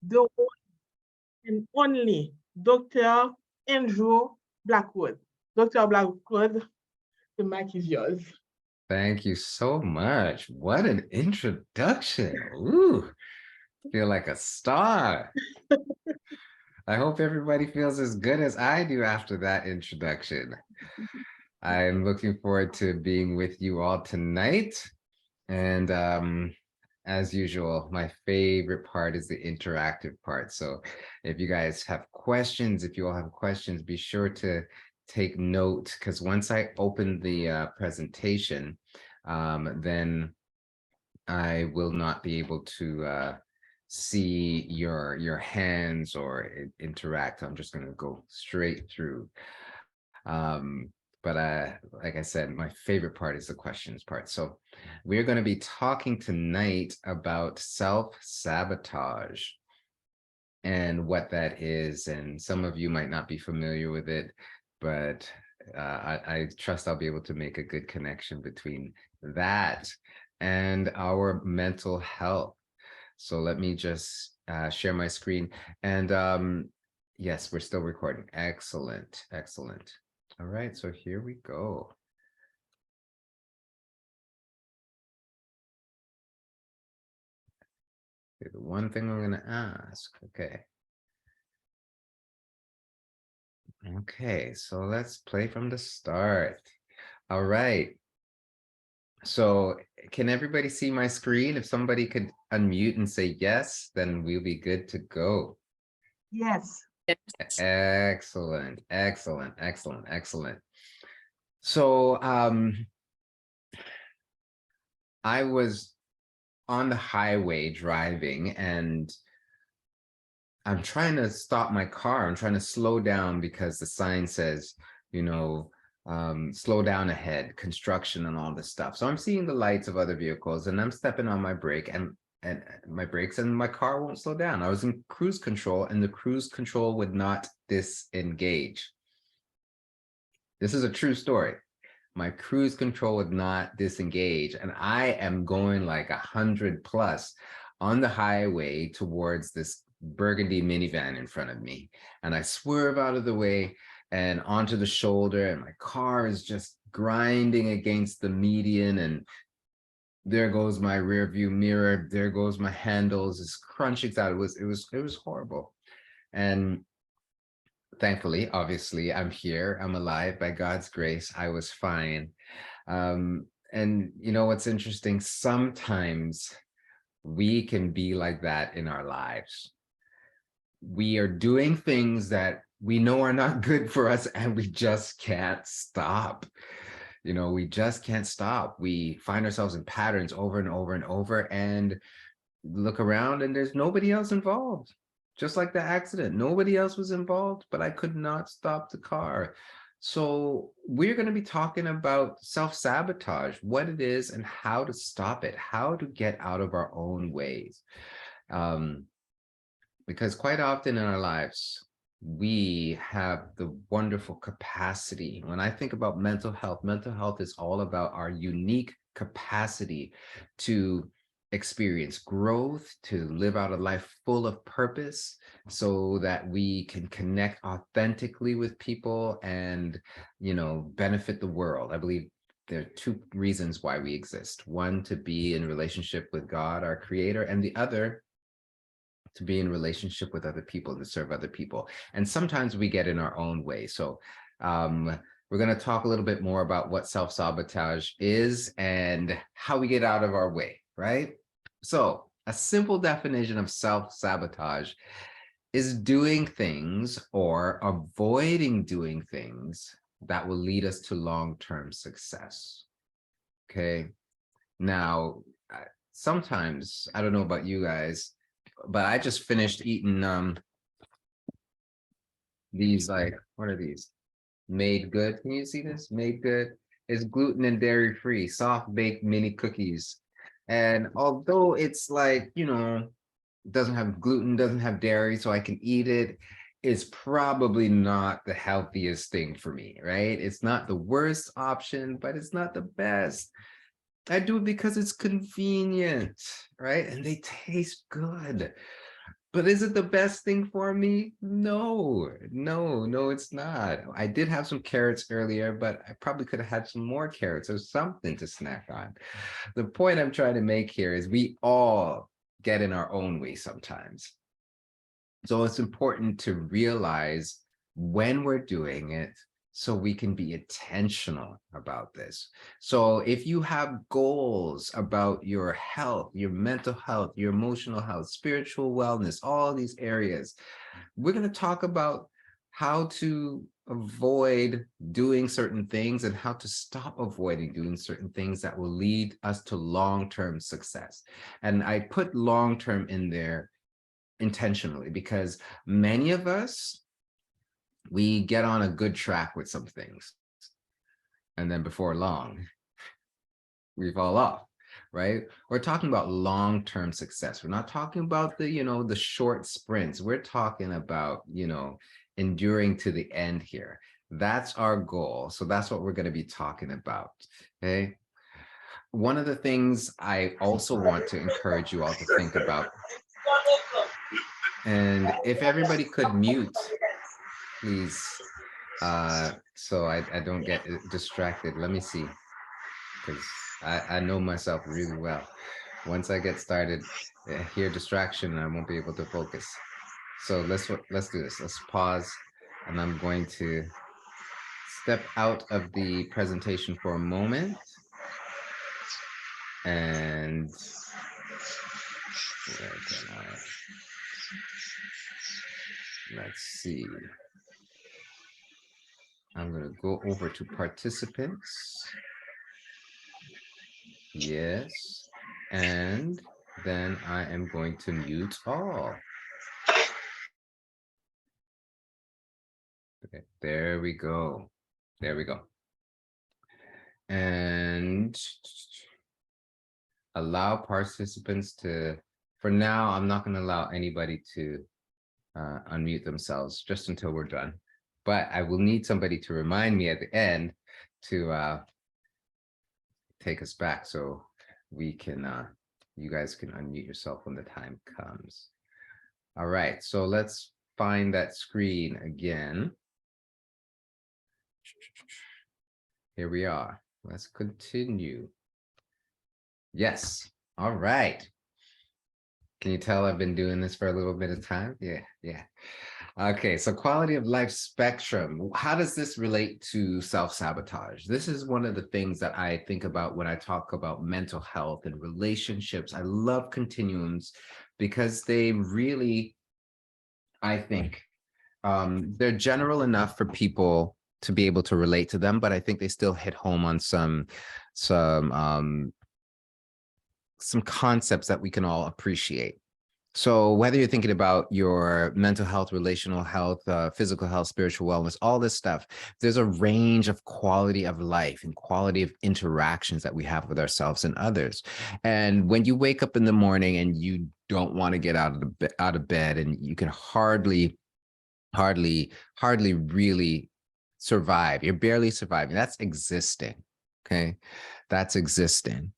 the one and only Dr. Andrew Blackwood. Dr. Blackwood, the mic is yours. Thank you so much. What an introduction. Ooh, feel like a star. I hope everybody feels as good as I do after that introduction. I'm looking forward to being with you all tonight. And as usual, my favorite part is the interactive part. So if you guys have questions, if you all have questions, be sure to take note, because once I open the presentation, then I will not be able to see your hands or interact. I'm just going to go straight through. But like I said, my favorite part is the questions part. So we're going to be talking tonight about self-sabotage and what that is. And some of you might not be familiar with it, but I trust I'll be able to make a good connection between that and our mental health. So let me just share my screen. And yes, we're still recording. Excellent, excellent. All right, so here we go. Okay, the one thing I'm going to ask, okay. Okay, so let's play from the start. All right. So can everybody see my screen? If somebody could unmute and say yes, then we'll be good to go. Yes. Excellent, excellent, excellent, excellent. So I was on the highway driving, and I'm trying to stop my car. I'm trying to slow down because the sign says, you know, slow down ahead, construction and all this stuff. So I'm seeing the lights of other vehicles, and I'm stepping on my brake and my brakes, and my car won't slow down. I was in cruise control, and the cruise control would not disengage. This is a true story. My cruise control would not disengage, and I am going like 100 plus on the highway towards this burgundy minivan in front of me. And I swerve out of the way and onto the shoulder, and my car is just grinding against the median, and there goes my rear view mirror, there goes my handles, it's crunching out. It was horrible. And thankfully, obviously, I'm here, I'm alive by God's grace. I was fine. And you know what's interesting? Sometimes we can be like that in our lives. We are doing things that we know are not good for us, and we just can't stop. You know, we just can't stop. We find ourselves in patterns over and over and over, and look around and there's nobody else involved. Just like the accident, nobody else was involved, but I could not stop the car. So we're going to be talking about self-sabotage, what it is and how to stop it, how to get out of our own ways. Because quite often in our lives, we have the wonderful capacity. When I think about mental health is all about our unique capacity to experience growth, to live out a life full of purpose, so that we can connect authentically with people and, you know, benefit the world. I believe there are two reasons why we exist. One, to be in relationship with God, our creator, and the other, to be in relationship with other people and to serve other people. And sometimes we get in our own way. So we're going to talk a little bit more about what self-sabotage is and how we get out of our way, right? So a simple definition of self-sabotage is doing things or avoiding doing things that will lead us to long-term success. Okay. Now, sometimes, I don't know about you guys, but I just finished eating these, like, what are these? Made Good. Can you see this? Made Good. It's gluten and dairy free, soft baked mini cookies. And although it's like, you know, doesn't have gluten, doesn't have dairy, so I can eat it, it's probably not the healthiest thing for me, right? It's not the worst option, but it's not the best. I do it because it's convenient, right? And they taste good. But is it the best thing for me? No, no, it's not. I did have some carrots earlier, but I probably could have had some more carrots or something to snack on. The point I'm trying to make here is we all get in our own way sometimes. So it's important to realize when we're doing it so we can be intentional about this. So if you have goals about your health, your mental health, your emotional health, spiritual wellness, all these areas, we're going to talk about how to avoid doing certain things and how to stop avoiding doing certain things that will lead us to long-term success. And I put long-term in there intentionally because many of us, we get on a good track with some things, and then before long we fall off, right? We're talking about long-term success. We're not talking about the short sprints. We're talking about enduring to the end here. That's our goal. So that's what we're going to be talking about. Okay, one of the things I also want to encourage you all to think about, and if everybody could mute, please, so I don't get distracted. Let me see, because I know myself really well. Once I get started, I hear distraction and I won't be able to focus. So let's do this. Let's pause, and I'm going to step out of the presentation for a moment. And where can I? Let's see. I'm going to go over to participants. Yes. And then I am going to mute all. Okay, there we go. There we go. And allow participants to, for now, I'm not going to allow anybody to unmute themselves just until we're done. But I will need somebody to remind me at the end to take us back so we can, you guys can unmute yourself when the time comes. All right, so let's find that screen again. Here we are. Let's continue. Yes. All right. Can you tell I've been doing this for a little bit of time? Yeah. Okay, so quality of life spectrum. How does this relate to self-sabotage? This is one of the things that I think about when I talk about mental health and relationships. I love continuums because they really, I think, they're general enough for people to be able to relate to them, but I think they still hit home on some concepts that we can all appreciate. So whether you're thinking about your mental health, relational health, physical health, spiritual wellness, all this stuff, there's a range of quality of life and quality of interactions that we have with ourselves and others. And when you wake up in the morning and you don't want to get out of bed and you can hardly really survive, you're barely surviving, that's existing. Okay, that's existing.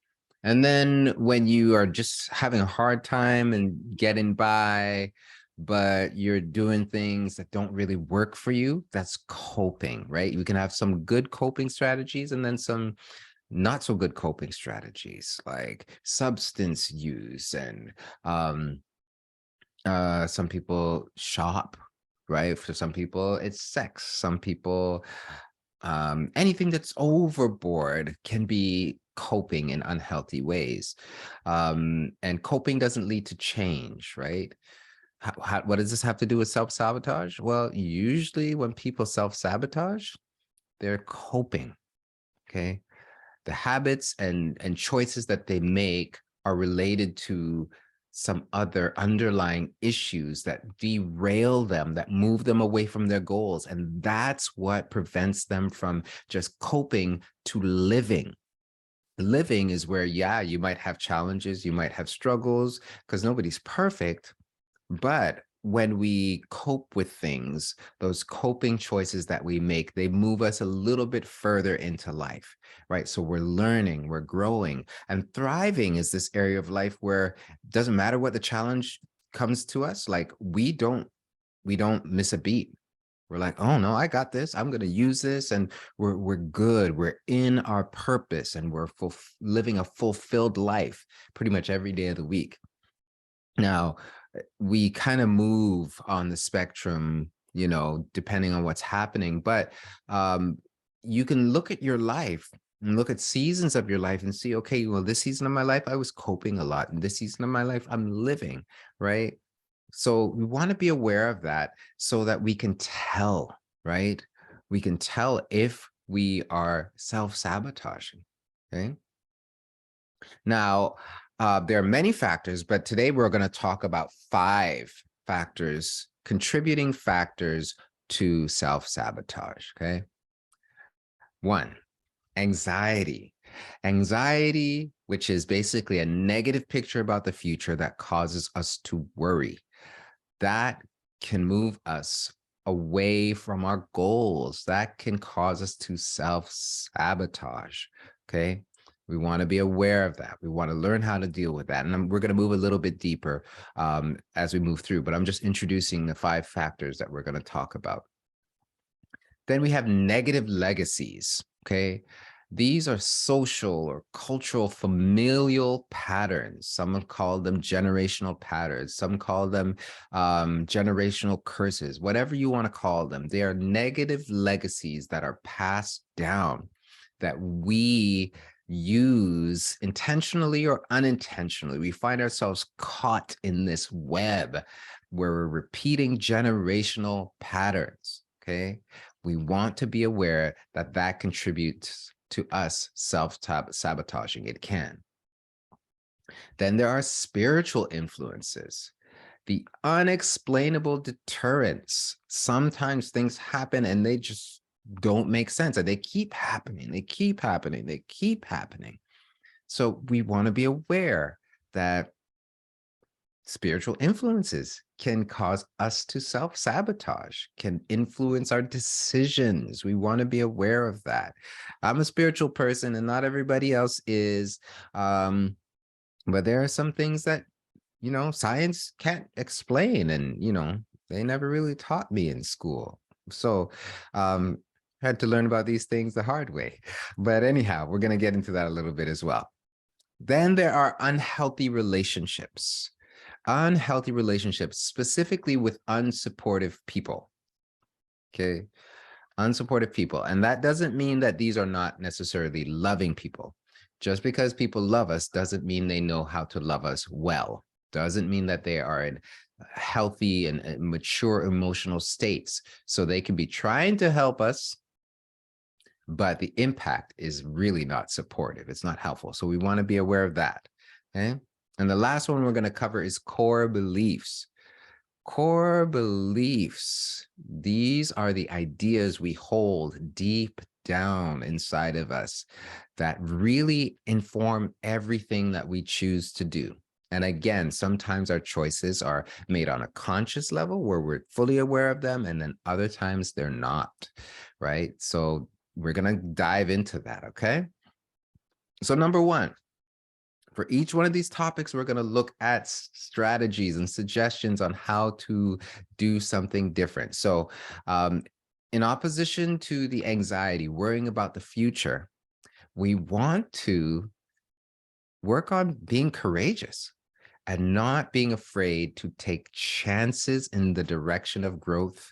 And then when you are just having a hard time and getting by, but you're doing things that don't really work for you, that's coping, right? You can have some good coping strategies and then some not so good coping strategies like substance use, and some people shop, right? For some people, it's sex. Some people, anything that's overboard can be coping in unhealthy ways. And coping doesn't lead to change, right? What does this have to do with self-sabotage? Well, usually when people self-sabotage, they're coping, okay? The habits and choices that they make are related to some other underlying issues that derail them, that move them away from their goals. And that's what prevents them from just coping to living. Living is where, yeah, you might have challenges, you might have struggles, because nobody's perfect. But when we cope with things, those coping choices that we make, they move us a little bit further into life, right? So we're learning, we're growing, and thriving is this area of life where it doesn't matter what the challenge comes to us, like we don't miss a beat. We're like, oh no, I got this. I'm going to use this, and we're good. We're in our purpose, and we're living a fulfilled life pretty much every day of the week. Now, we kind of move on the spectrum, you know, depending on what's happening. But you can look at your life and look at seasons of your life and see, okay, well, this season of my life, I was coping a lot. And this season of my life, I'm living, right? So we want to be aware of that so that we can tell, right? We can tell if we are self-sabotaging, okay? Now, there are many factors, but today we're going to talk about 5 factors, contributing factors to self-sabotage, okay? 1, anxiety. Anxiety, which is basically a negative picture about the future that causes us to worry. That can move us away from our goals. That can cause us to self-sabotage, okay? We want to be aware of that. We want to learn how to deal with that. And we're going to move a little bit deeper as we move through, but I'm just introducing the 5 factors that we're going to talk about. Then we have negative legacies, okay? These are social or cultural familial patterns. Some call them generational patterns. Some call them generational curses, whatever you want to call them. They are negative legacies that are passed down that we use intentionally or unintentionally. We find ourselves caught in this web where we're repeating generational patterns, okay? We want to be aware that that contributes to us self-sabotaging. It can. Then there are spiritual influences, the unexplainable deterrents. Sometimes things happen and they just don't make sense, and they keep happening. They keep happening. They keep happening. So we want to be aware that spiritual influences can cause us to self-sabotage, can influence our decisions. We want to be aware of that. I'm a spiritual person and not everybody else is. But there are some things that, you know, science can't explain, and, you know, they never really taught me in school. So had to learn about these things the hard way. But anyhow, we're going to get into that a little bit as well. Then there are unhealthy relationships. Unhealthy relationships, specifically with unsupportive people. Okay, unsupportive people. And that doesn't mean that these are not necessarily loving people. Just because people love us doesn't mean they know how to love us well. Doesn't mean that they are in healthy and mature emotional states. So they can be trying to help us, but the impact is really not supportive. It's not helpful. So we want to be aware of that. Okay. And the last one we're going to cover is core beliefs. Core beliefs. These are the ideas we hold deep down inside of us that really inform everything that we choose to do. And again, sometimes our choices are made on a conscious level where we're fully aware of them, and then other times they're not, right? So we're going to dive into that, okay? So number 1, for each one of these topics, we're going to look at strategies and suggestions on how to do something different. So in opposition to the anxiety, worrying about the future, we want to work on being courageous and not being afraid to take chances in the direction of growth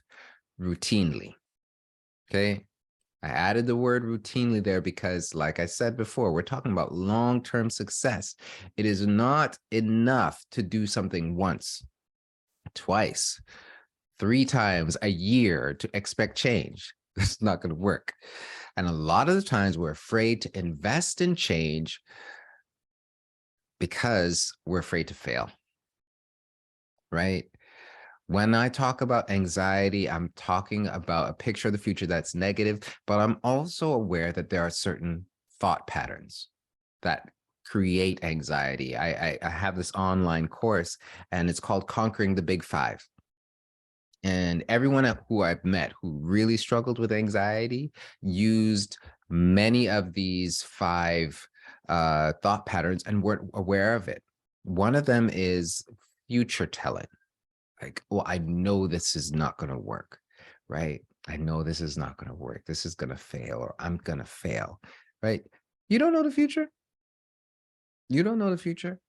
routinely. Okay. I added the word routinely there because, like I said before, we're talking about long-term success. It is not enough to do something once, twice, 3 times a year to expect change. That's not going to work. And a lot of the times we're afraid to invest in change because we're afraid to fail, right? When I talk about anxiety, I'm talking about a picture of the future that's negative, but I'm also aware that there are certain thought patterns that create anxiety. I have this online course, and it's called Conquering the Big 5. And everyone who I've met who really struggled with anxiety used many of these 5 thought patterns and weren't aware of it. One of them is future telling. Like, well, I know this is not going to work, right? I know this is not going to work. This is going to fail, or I'm going to fail, right? You don't know the future. You don't know the future.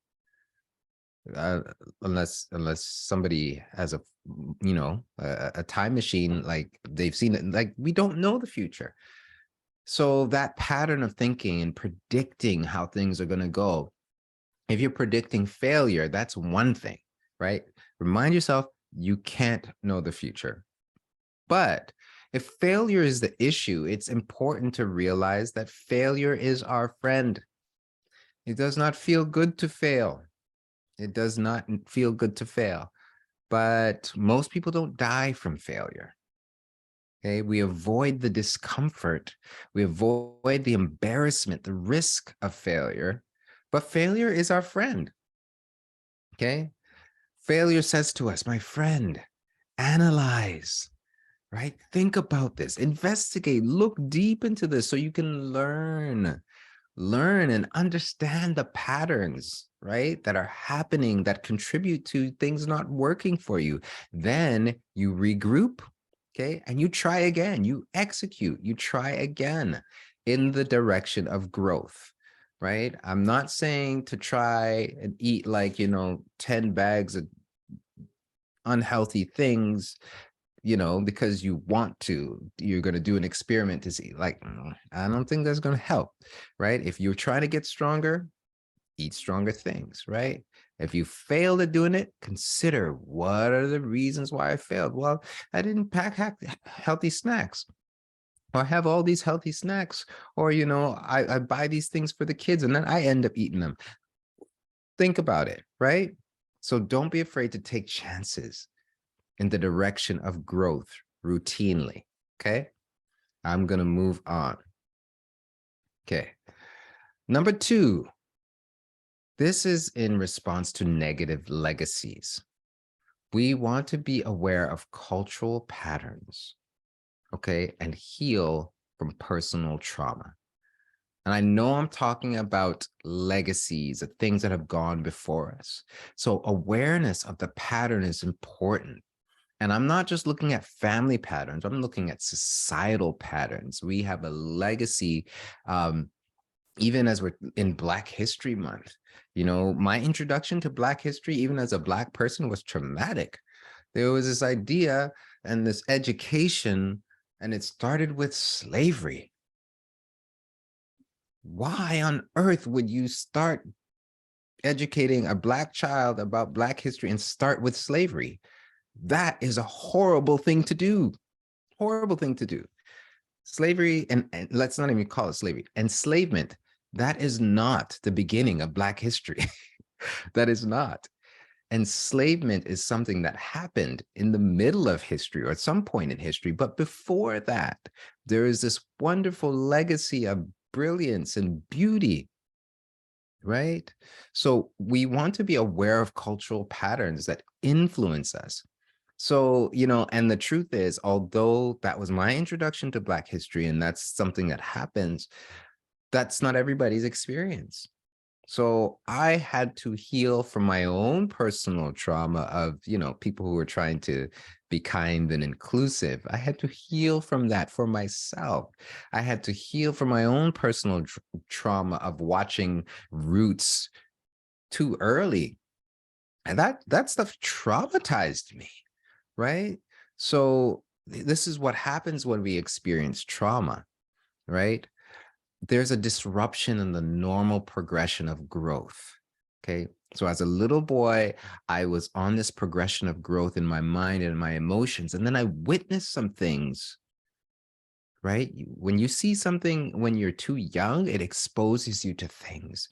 uh, unless somebody has a time machine, like they've seen it. Like, we don't know the future. So that pattern of thinking and predicting how things are going to go, if you're predicting failure, that's one thing, right? Remind yourself, you can't know the future. But if failure is the issue, it's important to realize that failure is our friend. It does not feel good to fail. It does not feel good to fail, but most people don't die from failure. Okay, we avoid the discomfort, we avoid the embarrassment, the risk of failure, but failure is our friend. Okay, failure says to us, my friend, analyze, right? Think about this, investigate, look deep into this so you can learn and understand the patterns, right, that are happening that contribute to things not working for you. Then you regroup, okay, and you try again, you execute, you try again in the direction of growth, right? I'm not saying to try and eat like, 10 bags of unhealthy things, because you want to. You're going to do an experiment to see, like, I don't think that's going to help, right? If you're trying to get stronger, eat stronger things, right? If you failed at doing it, consider, what are the reasons why I failed? Well, I didn't pack healthy snacks, or have all these healthy snacks, or, I buy these things for the kids and then I end up eating them. Think about it, right? So don't be afraid to take chances in the direction of growth routinely. Okay. I'm going to move on. Okay. Number 2, this is in response to negative legacies. We want to be aware of cultural patterns, okay, and heal from personal trauma. And I know I'm talking about legacies of things that have gone before us. So awareness of the pattern is important. And I'm not just looking at family patterns, I'm looking at societal patterns. We have a legacy, even as we're in Black History Month. My introduction to Black history, even as a Black person, was traumatic. There was this idea and this education, and it started with slavery. Why on earth would you start educating a Black child about Black history and start with slavery? That is a horrible thing to do. Horrible thing to do. Slavery, and let's not even call it slavery, enslavement, that is not the beginning of Black history. That is not. Enslavement is something that happened in the middle of history or at some point in history. But before that, there is this wonderful legacy of brilliance and beauty, right? So we want to be aware of cultural patterns that influence us. So, and the truth is, although that was my introduction to Black history, and that's something that happens, that's not everybody's experience. So I had to heal from my own personal trauma of, people who were trying to be kind and inclusive. I had to heal from that for myself. I had to heal from my own personal trauma of watching Roots too early. And that stuff traumatized me. Right? So this is what happens when we experience trauma, right? There's a disruption in the normal progression of growth. Okay. So as a little boy, I was on this progression of growth in my mind and my emotions. And then I witnessed some things, right? When you see something when you're too young, it exposes you to things.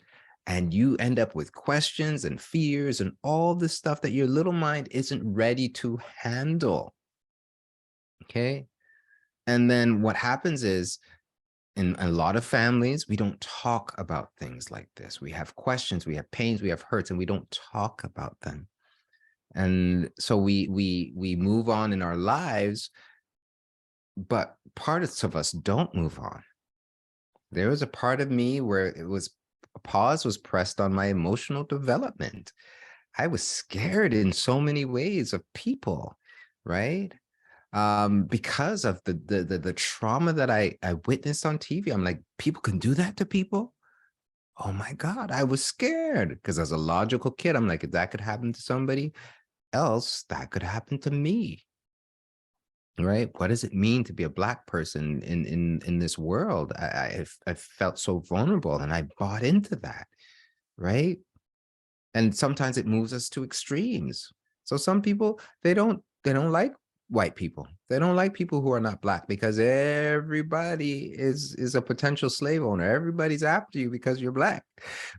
And you end up with questions and fears and all the stuff that your little mind isn't ready to handle. Okay. And then what happens is, in a lot of families, we don't talk about things like this. We have questions, we have pains, we have hurts, and we don't talk about them. And so we move on in our lives, but parts of us don't move on. There was a part of me where a pause was pressed on my emotional development. I was scared in so many ways of people, right? Because of the trauma that I witnessed on TV. I'm like, people can do that to people? Oh my God, I was scared because as a logical kid, I'm like, if that could happen to somebody else, that could happen to me. Right? What does it mean to be a Black person in this world? I felt so vulnerable and I bought into that, right? And sometimes it moves us to extremes. So some people, they don't like white people. They don't like people who are not Black because everybody is a potential slave owner. Everybody's after you because you're Black,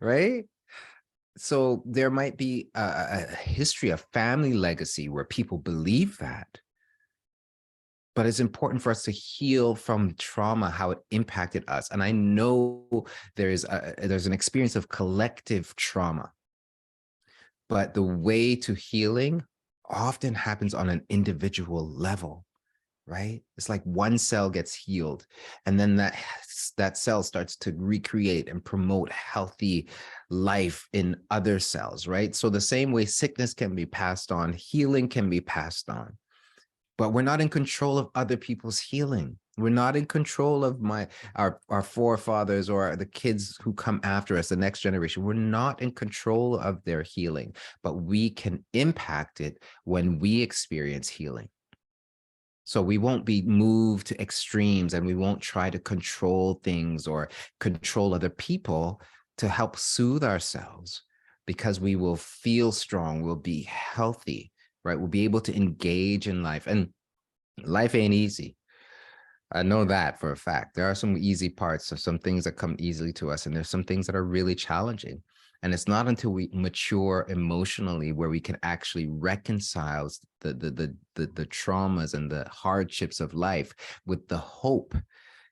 right? So there might be a history, a family legacy where people believe that. But it's important for us to heal from trauma, how it impacted us. And I know there's an experience of collective trauma, but the way to healing often happens on an individual level, right? It's like one cell gets healed, and then that cell starts to recreate and promote healthy life in other cells, right? So the same way sickness can be passed on, healing can be passed on. But we're not in control of other people's healing. We're not in control of our forefathers or the kids who come after us, the next generation. We're not in control of their healing, but we can impact it when we experience healing. So we won't be moved to extremes, and we won't try to control things or control other people to help soothe ourselves, because we will feel strong, we'll be healthy, right? We'll be able to engage in life. And life ain't easy. I know that for a fact. There are some easy parts of some things that come easily to us, and there's some things that are really challenging. And it's not until we mature emotionally where we can actually reconcile the traumas and the hardships of life with the hope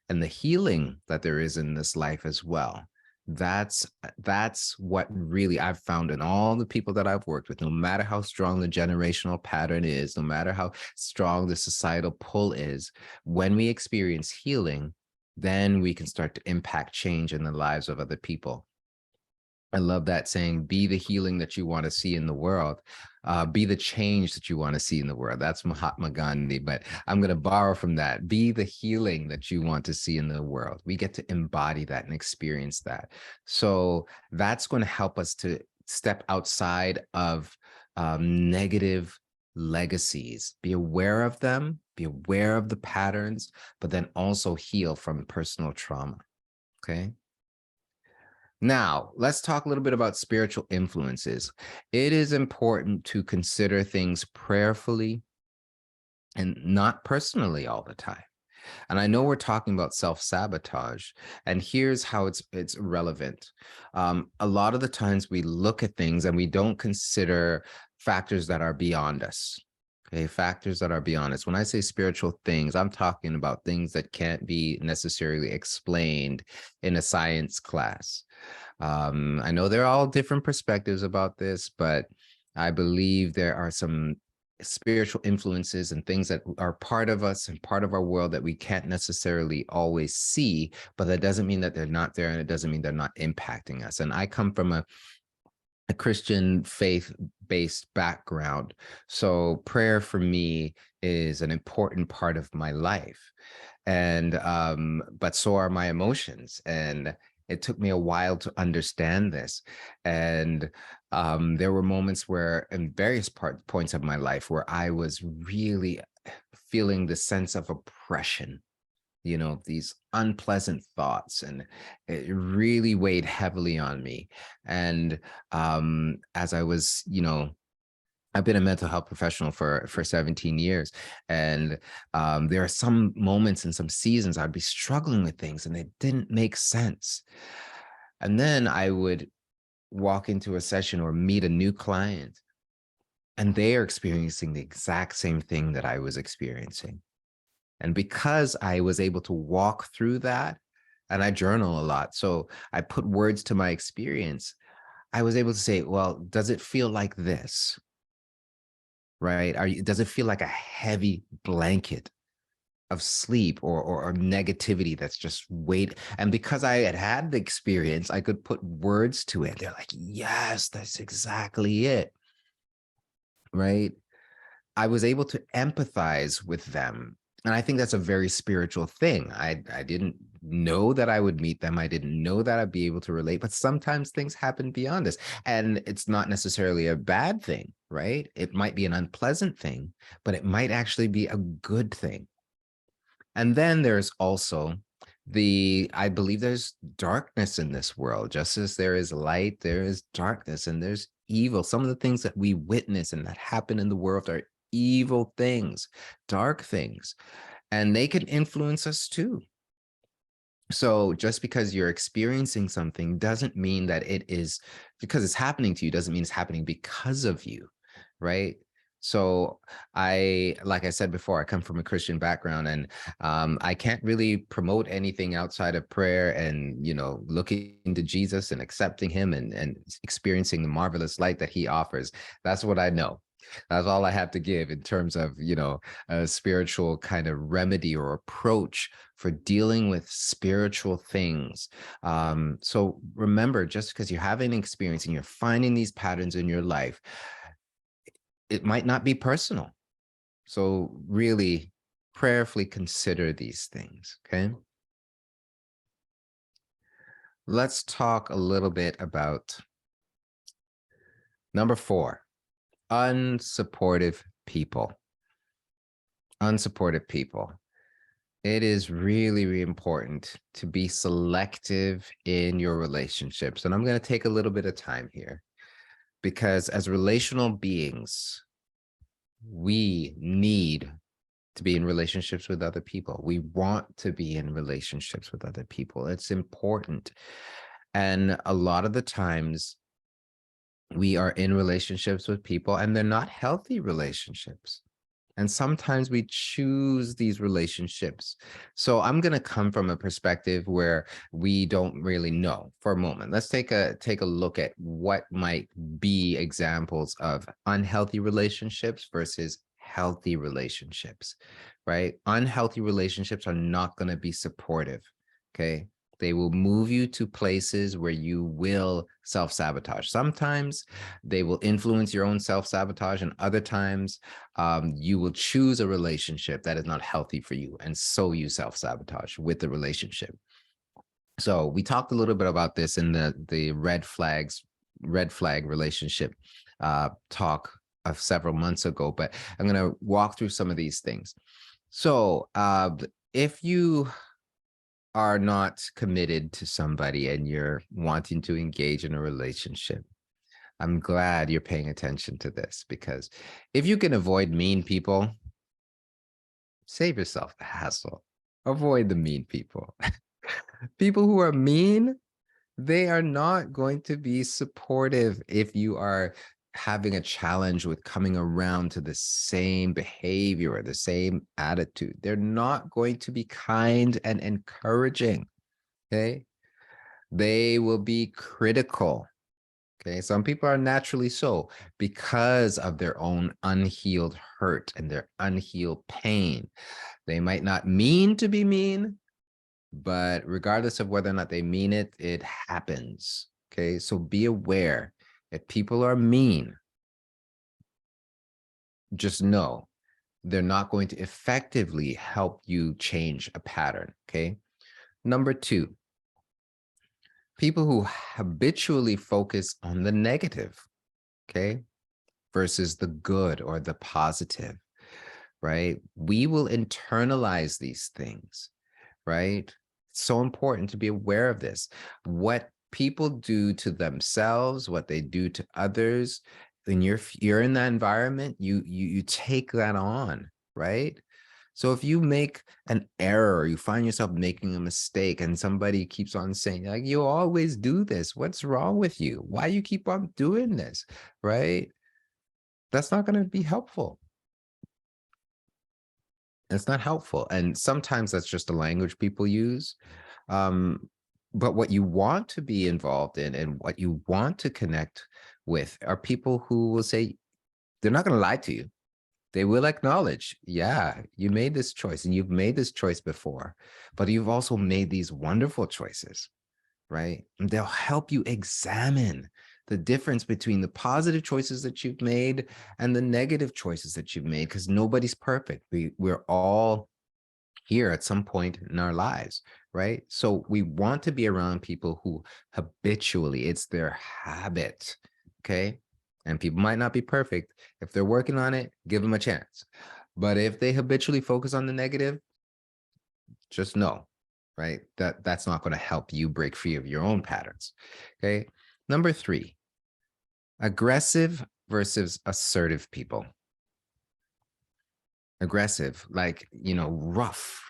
and the healing that there is in this life as well. That's what really I've found in all the people that I've worked with. No matter how strong the generational pattern is, no matter how strong the societal pull is, when we experience healing, then we can start to impact change in the lives of other people. I love that saying, be the healing that you want to see in the world. Be the change that you want to see in the world. That's Mahatma Gandhi, but I'm going to borrow from that. Be the healing that you want to see in the world. We get to embody that and experience that. So that's going to help us to step outside of negative legacies, be aware of them, be aware of the patterns, but then also heal from personal trauma. Okay. Now, let's talk a little bit about spiritual influences. It is important to consider things prayerfully and not personally all the time. And I know we're talking about self-sabotage, and here's how it's relevant. A lot of the times we look at things and we don't consider factors that are beyond us. Okay, factors that are beyond us. When I say spiritual things, I'm talking about things that can't be necessarily explained in a science class. I know there are all different perspectives about this, but I believe there are some spiritual influences and things that are part of us and part of our world that we can't necessarily always see, but that doesn't mean that they're not there, and it doesn't mean they're not impacting us. And I come from a Christian faith-based background. So prayer for me is an important part of my life. And but so are my emotions. And it took me a while to understand this. And there were moments where in various points of my life where I was really feeling the sense of oppression, these unpleasant thoughts, and it really weighed heavily on me. And as I was, I've been a mental health professional for 17 years. And there are some moments and some seasons I'd be struggling with things and they didn't make sense. And then I would walk into a session or meet a new client, and they are experiencing the exact same thing that I was experiencing. And because I was able to walk through that, and I journal a lot, so I put words to my experience, I was able to say, well, does it feel like this? Right? Does it feel like a heavy blanket of sleep or negativity that's just weight? And because I had the experience, I could put words to it. They're like, yes, that's exactly it. right? I was able to empathize with them. And I think that's a very spiritual thing. I didn't know that I would meet them. I didn't know that I'd be able to relate, but sometimes things happen beyond us. And it's not necessarily a bad thing, right? It might be an unpleasant thing, but it might actually be a good thing. And then there's also I believe there's darkness in this world. Just as there is light, there is darkness and there's evil. Some of the things that we witness and that happen in the world are evil things, dark things, and they can influence us too. So just because you're experiencing something doesn't mean that it is, because it's happening to you, doesn't mean it's happening because of you, right? So like I said before, I come from a Christian background, and I can't really promote anything outside of prayer and, looking to Jesus and accepting him and experiencing the marvelous light that he offers. That's what I know. That's all I have to give in terms of, a spiritual kind of remedy or approach for dealing with spiritual things. So remember, just because you're having an experience and you're finding these patterns in your life, it might not be personal. So really prayerfully consider these things, okay? Let's talk a little bit about number 4, unsupportive people. Unsupportive people. It is really, really important to be selective in your relationships. And I'm going to take a little bit of time here, because as relational beings, we need to be in relationships with other people. We want to be in relationships with other people. It's important. And a lot of the times we are in relationships with people and they're not healthy relationships. And sometimes we choose these relationships. So I'm going to come from a perspective where we don't really know for a moment. Let's take a look at what might be examples of unhealthy relationships versus healthy relationships, right? Unhealthy relationships are not going to be supportive. Okay. They will move you to places where you will self-sabotage. Sometimes they will influence your own self-sabotage, and other times you will choose a relationship that is not healthy for you, and so you self-sabotage with the relationship. So we talked a little bit about this in the red flag relationship talk of several months ago, but I'm going to walk through some of these things. So if you are not committed to somebody and you're wanting to engage in a relationship, I'm glad you're paying attention to this, because if you can avoid mean people, save yourself the hassle. Avoid the mean people. People who are mean, they are not going to be supportive if you are having a challenge with coming around to the same behavior or the same attitude. They're not going to be kind and encouraging, okay? They will be critical. Okay, some people are naturally so because of their own unhealed hurt and their unhealed pain. They might not mean to be mean, but regardless of whether or not they mean it, it happens. Okay, so be aware if people are mean, just know they're not going to effectively help you change a pattern. Okay, number 2, people who habitually focus on the negative. Okay, versus the good or the positive, right? We will internalize these things, right? It's so important to be aware of this. What people do to themselves, what they do to others, when you're in that environment, you take that on, right? So if you make an error, you find yourself making a mistake, and somebody keeps on saying, like, you always do this. What's wrong with you? Why you keep on doing this, right? That's not going to be helpful. It's not helpful. And sometimes that's just the language people use. But what you want to be involved in and what you want to connect with are people who will say, they're not going to lie to you. They will acknowledge, yeah, you made this choice and you've made this choice before, but you've also made these wonderful choices, right? And they'll help you examine the difference between the positive choices that you've made and the negative choices that you've made, because nobody's perfect. We're all here at some point in our lives, right? So we want to be around people who habitually, it's their habit, okay? And people might not be perfect. If they're working on it, give them a chance. But if they habitually focus on the negative, just know, right? That's not going to help you break free of your own patterns, okay? Number 3, aggressive versus assertive people. Aggressive, like, rough,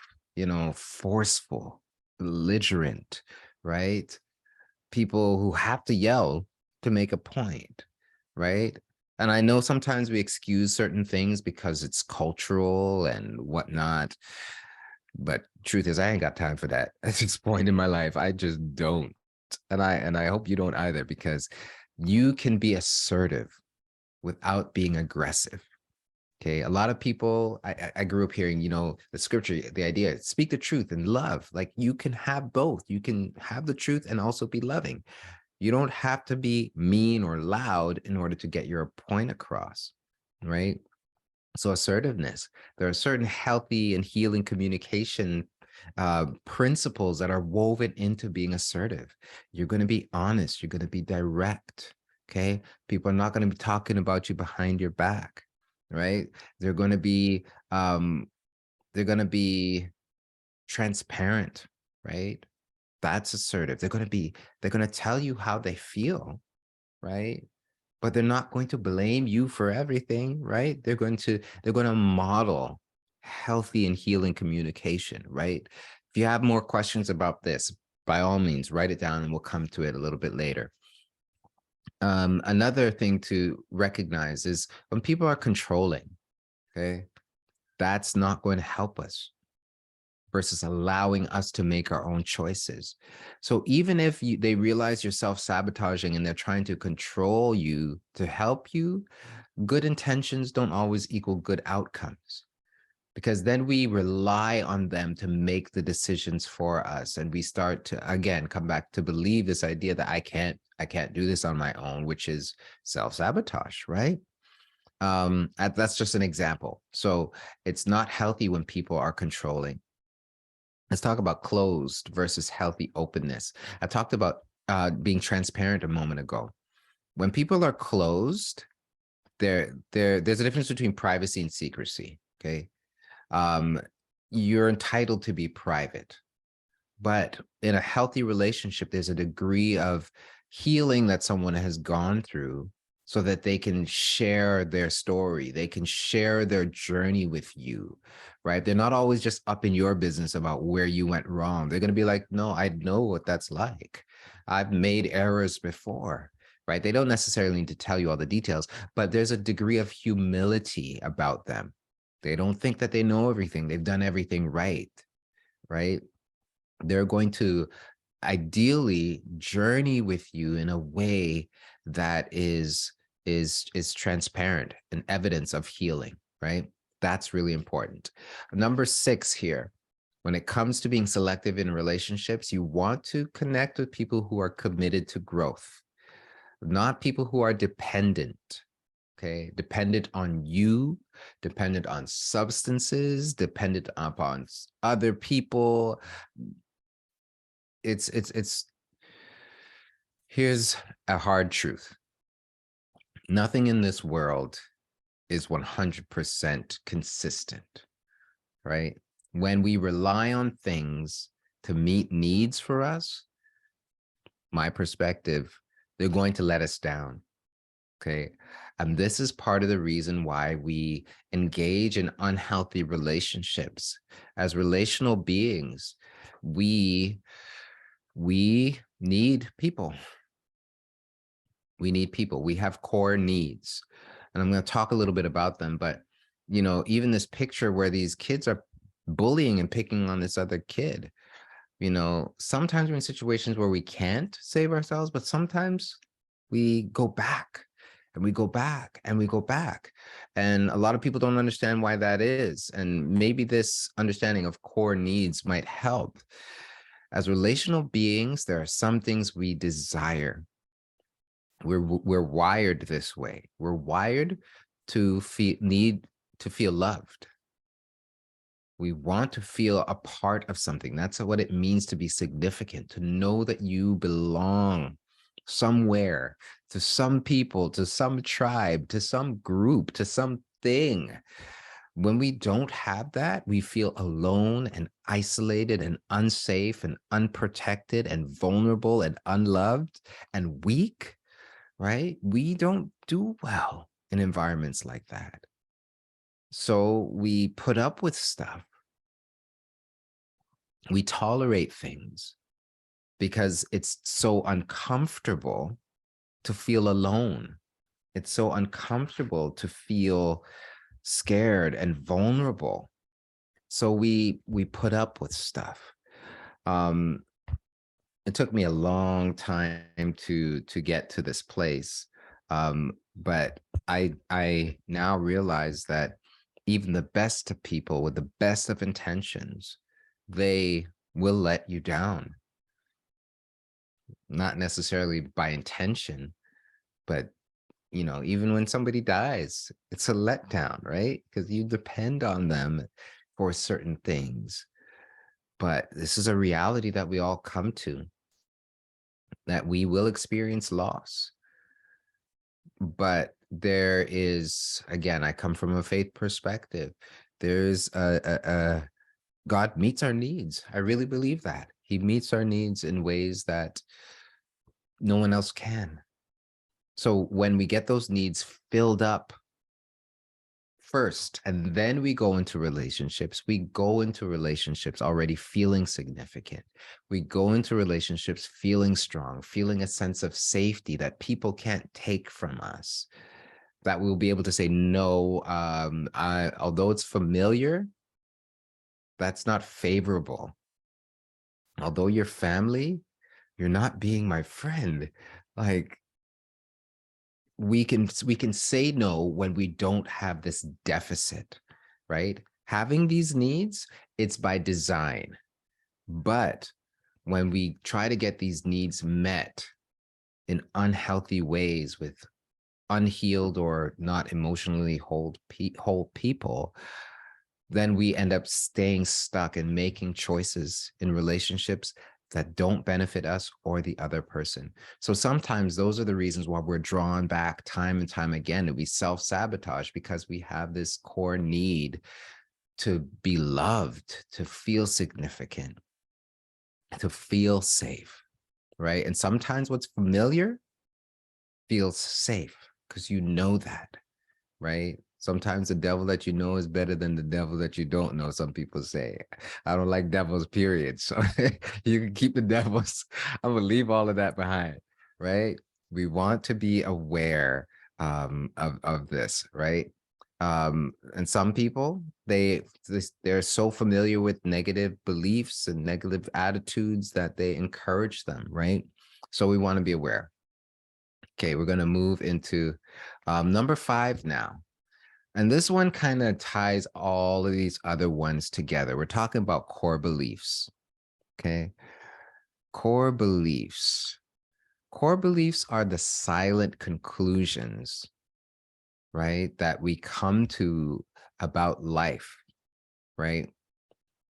forceful, belligerent, right? People who have to yell to make a point, right? And I know sometimes we excuse certain things because it's cultural and whatnot, but truth is, I ain't got time for that at this point in my life. I just don't. And I hope you don't either, because you can be assertive without being aggressive. Okay, a lot of people, I grew up hearing, the scripture, the idea, speak the truth and love. Like, you can have both. You can have the truth and also be loving. You don't have to be mean or loud in order to get your point across, right? So assertiveness, there are certain healthy and healing communication principles that are woven into being assertive. You're going to be honest. You're going to be direct. Okay, people are not going to be talking about you behind your back, right? They're going to be transparent, right? That's assertive. They're going to tell you how they feel, right? But they're not going to blame you for everything, right? They're going to model healthy and healing communication, right? If you have more questions about this, by all means, write it down and we'll come to it a little bit later. Another thing to recognize is when people are controlling, okay, that's not going to help us versus allowing us to make our own choices. So even if they realize you're self-sabotaging and they're trying to control you to help you, good intentions don't always equal good outcomes, because then we rely on them to make the decisions for us. And we start to, again, come back to believe this idea that I can't do this on my own, which is self-sabotage, right? That's just an example. So it's not healthy when people are controlling. Let's talk about closed versus healthy openness. I talked about being transparent a moment ago. When people are closed, there's a difference between privacy and secrecy, okay? You're entitled to be private, but in a healthy relationship, there's a degree of healing that someone has gone through so that they can share their story. They can share their journey with you, right? They're not always just up in your business about where you went wrong. They're going to be like, no, I know what that's like. I've made errors before, right? They don't necessarily need to tell you all the details, but there's a degree of humility about them. They don't think that they know everything. They've done everything right, right? They're going to ideally journey with you in a way that is transparent and evidence of healing, right? That's really important. Number 6 here, when it comes to being selective in relationships, you want to connect with people who are committed to growth, not people who are dependent. Okay, dependent on you, dependent on substances, dependent upon other people. It's here's a hard truth. Nothing in this world is 100% consistent, right? When we rely on things to meet needs for us, my perspective, they're going to let us down. Okay. And this is part of the reason why we engage in unhealthy relationships. As relational beings, we need people. We need people. We have core needs. And I'm going to talk a little bit about them. But, even this picture where these kids are bullying and picking on this other kid, sometimes we're in situations where we can't save ourselves, but sometimes we go back. And we go back and we go back. And a lot of people don't understand why that is. And maybe this understanding of core needs might help. As relational beings, there are some things we desire. We're wired this way. We're wired to need to feel loved. We want to feel a part of something. That's what it means to be significant, to know that you belong somewhere, to some people, to some tribe, to some group, to something. When we don't have that, we feel alone and isolated and unsafe and unprotected and vulnerable and unloved and weak, right? We don't do well in environments like that. So we put up with stuff. We tolerate things because it's so uncomfortable to feel alone. It's so uncomfortable to feel scared and vulnerable. So we put up with stuff. It took me a long time to get to this place. But I now realize that even the best of people with the best of intentions, they will let you down. Not necessarily by intention, but even when somebody dies, it's a letdown, right? Because you depend on them for certain things. But this is a reality that we all come to, that we will experience loss. But there is, again, I come from a faith perspective. There's God meets our needs. I really believe that. He meets our needs in ways that no one else can. So when we get those needs filled up first, and then we go into relationships, already feeling significant. We go into relationships feeling strong, feeling a sense of safety that people can't take from us, that we'll be able to say, no, although it's familiar, that's not favorable. Although you're family, you're not being my friend. Like, we can say no when we don't have this deficit, right? Having these needs, it's by design. But when we try to get these needs met in unhealthy ways with unhealed or not emotionally whole people, then we end up staying stuck and making choices in relationships that don't benefit us or the other person. So sometimes those are the reasons why we're drawn back time and time again, and we self-sabotage, because we have this core need to be loved, to feel significant, to feel safe, right? And sometimes what's familiar feels safe because you know that, right? Sometimes the devil that you know is better than the devil that you don't know, some people say. I don't like devils, period. So you can keep the devils. I'm going to leave all of that behind, right? We want to be aware of this, right? And some people, they're so familiar with negative beliefs and negative attitudes that they encourage them, right? So we want to be aware. Okay, we're going to move into number 5 now. And this one kind of ties all of these other ones together. We're talking about core beliefs. Okay. Core beliefs. Core beliefs are the silent conclusions, right, that we come to about life, right?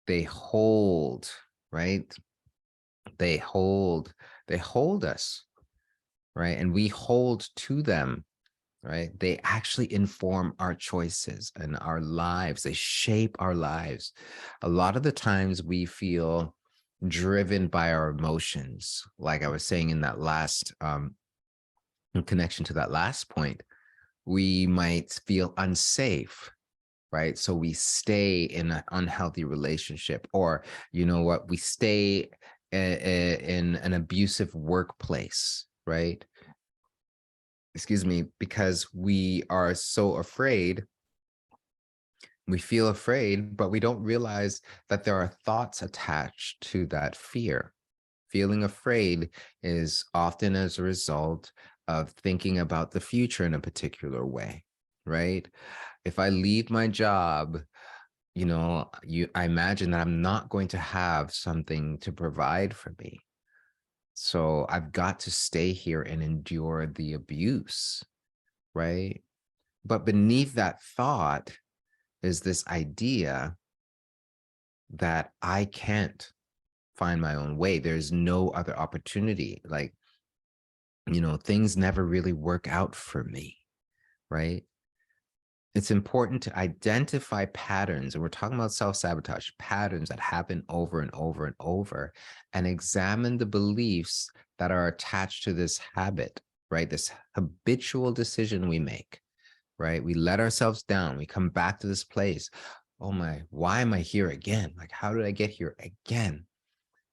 They hold, right? They hold us, right? And we hold to them, right? They actually inform our choices and our lives. They shape our lives. A lot of the times we feel driven by our emotions. Like I was saying in that last, in connection to that last point, we might feel unsafe, right? So we stay in an unhealthy relationship, or, you know what, we stay in an abusive workplace, right? Excuse me, because we are so afraid. We feel afraid, but we don't realize that there are thoughts attached to that fear. Feeling afraid is often as a result of thinking about the future in a particular way, right? If I leave my job, I imagine that I'm not going to have something to provide for me. So I've got to stay here and endure the abuse, right? But beneath that thought is this idea that I can't find my own way. There's no other opportunity. Like, things never really work out for me, right? It's important to identify patterns, and we're talking about self-sabotage, patterns that happen over and over and over, and examine the beliefs that are attached to this habit, right? This habitual decision we make, right? We let ourselves down. We come back to this place. Oh my, why am I here again? Like, how did I get here again?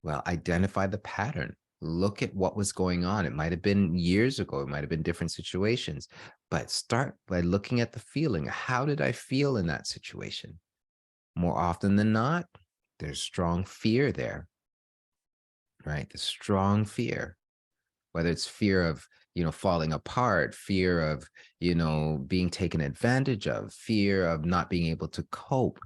Well, identify the pattern. Look at what was going on. It might have been years ago. It might have been different situations, but start by looking at the feeling. How did I feel in that situation? More often than not, there's strong fear there, right? The strong fear, whether it's fear of, falling apart, fear of, being taken advantage of, fear of not being able to cope.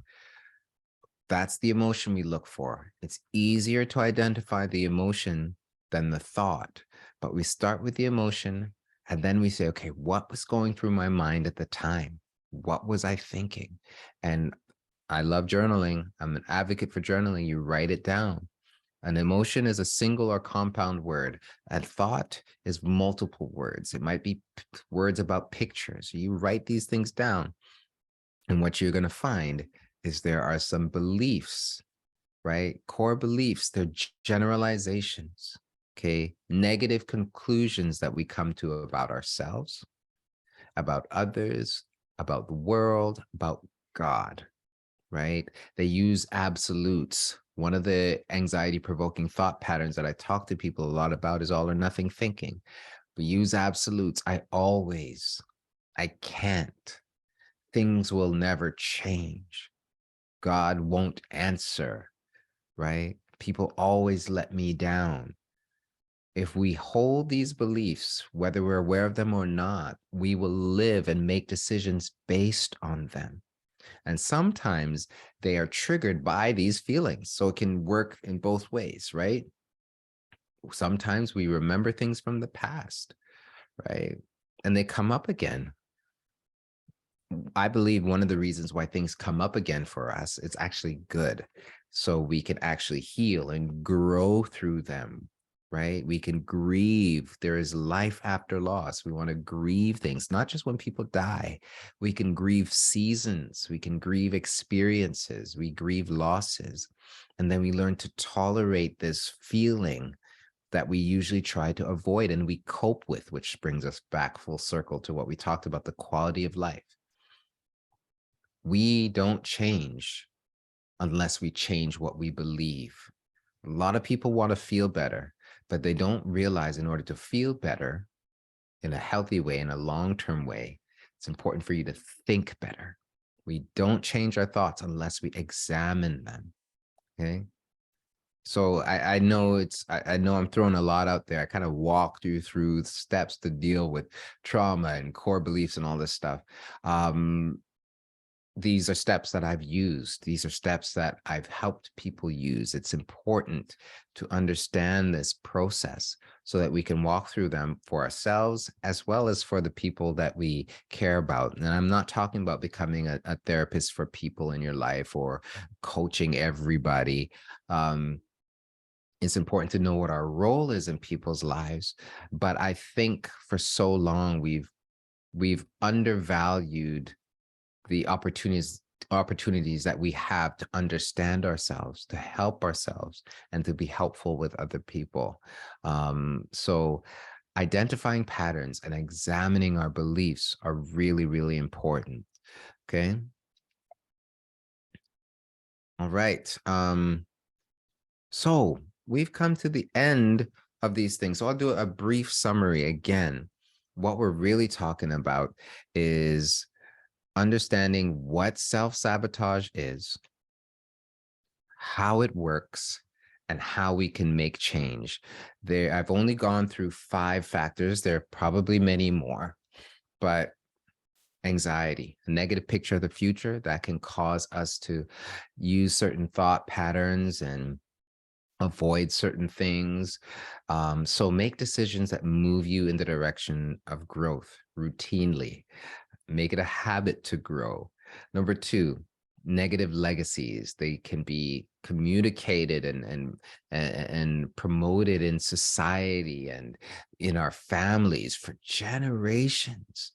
That's the emotion we look for. It's easier to identify the emotion than the thought, but we start with the emotion and then we say, okay, what was going through my mind at the time? What was I thinking? And I love journaling. I'm an advocate for journaling. You write it down. An emotion is a single or compound word. A thought is multiple words. It might be words about pictures. You write these things down. And what you're going to find is there are some beliefs, right? Core beliefs, they're generalizations, okay? Negative conclusions that we come to about ourselves, about others, about the world, about God, right? They use absolutes. One of the anxiety provoking thought patterns that I talk to people a lot about is all or nothing thinking. We use absolutes. I always, I can't, things will never change. God won't answer, right? People always let me down. If we hold these beliefs, whether we're aware of them or not, we will live and make decisions based on them. And sometimes they are triggered by these feelings. So it can work in both ways, right? Sometimes we remember things from the past, right? And they come up again. I believe one of the reasons why things come up again for us, it's actually good. So we can actually heal and grow through them, right? We can grieve. There is life after loss. We want to grieve things, not just when people die. We can grieve seasons. We can grieve experiences. We grieve losses. And then we learn to tolerate this feeling that we usually try to avoid and we cope with, which brings us back full circle to what we talked about, the quality of life. We don't change unless we change what we believe. A lot of people want to feel better, but they don't realize in order to feel better in a healthy way, in a long-term way, it's important for you to think better. We don't change our thoughts unless we examine them. Okay. So I know I know I'm throwing a lot out there. I kind of walked you through steps to deal with trauma and core beliefs and all this stuff. These are steps that I've used. These are steps that I've helped people use. It's important to understand this process so that we can walk through them for ourselves as well as for the people that we care about. And I'm not talking about becoming a therapist for people in your life or coaching everybody. It's important to know what our role is in people's lives. But I think for so long we've undervalued the opportunities that we have to understand ourselves, to help ourselves, and to be helpful with other people. So identifying patterns and examining our beliefs are really, really important. Okay. All right. So we've come to the end of these things. So I'll do a brief summary again. What we're really talking about is understanding what self-sabotage is, how it works, and how we can make change. I've only gone through 5 factors. There are probably many more, but anxiety, a negative picture of the future that can cause us to use certain thought patterns and avoid certain things. So make decisions that move you in the direction of growth routinely. Make it a habit to grow. Number two, negative legacies. They can be communicated and promoted in society and in our families for generations.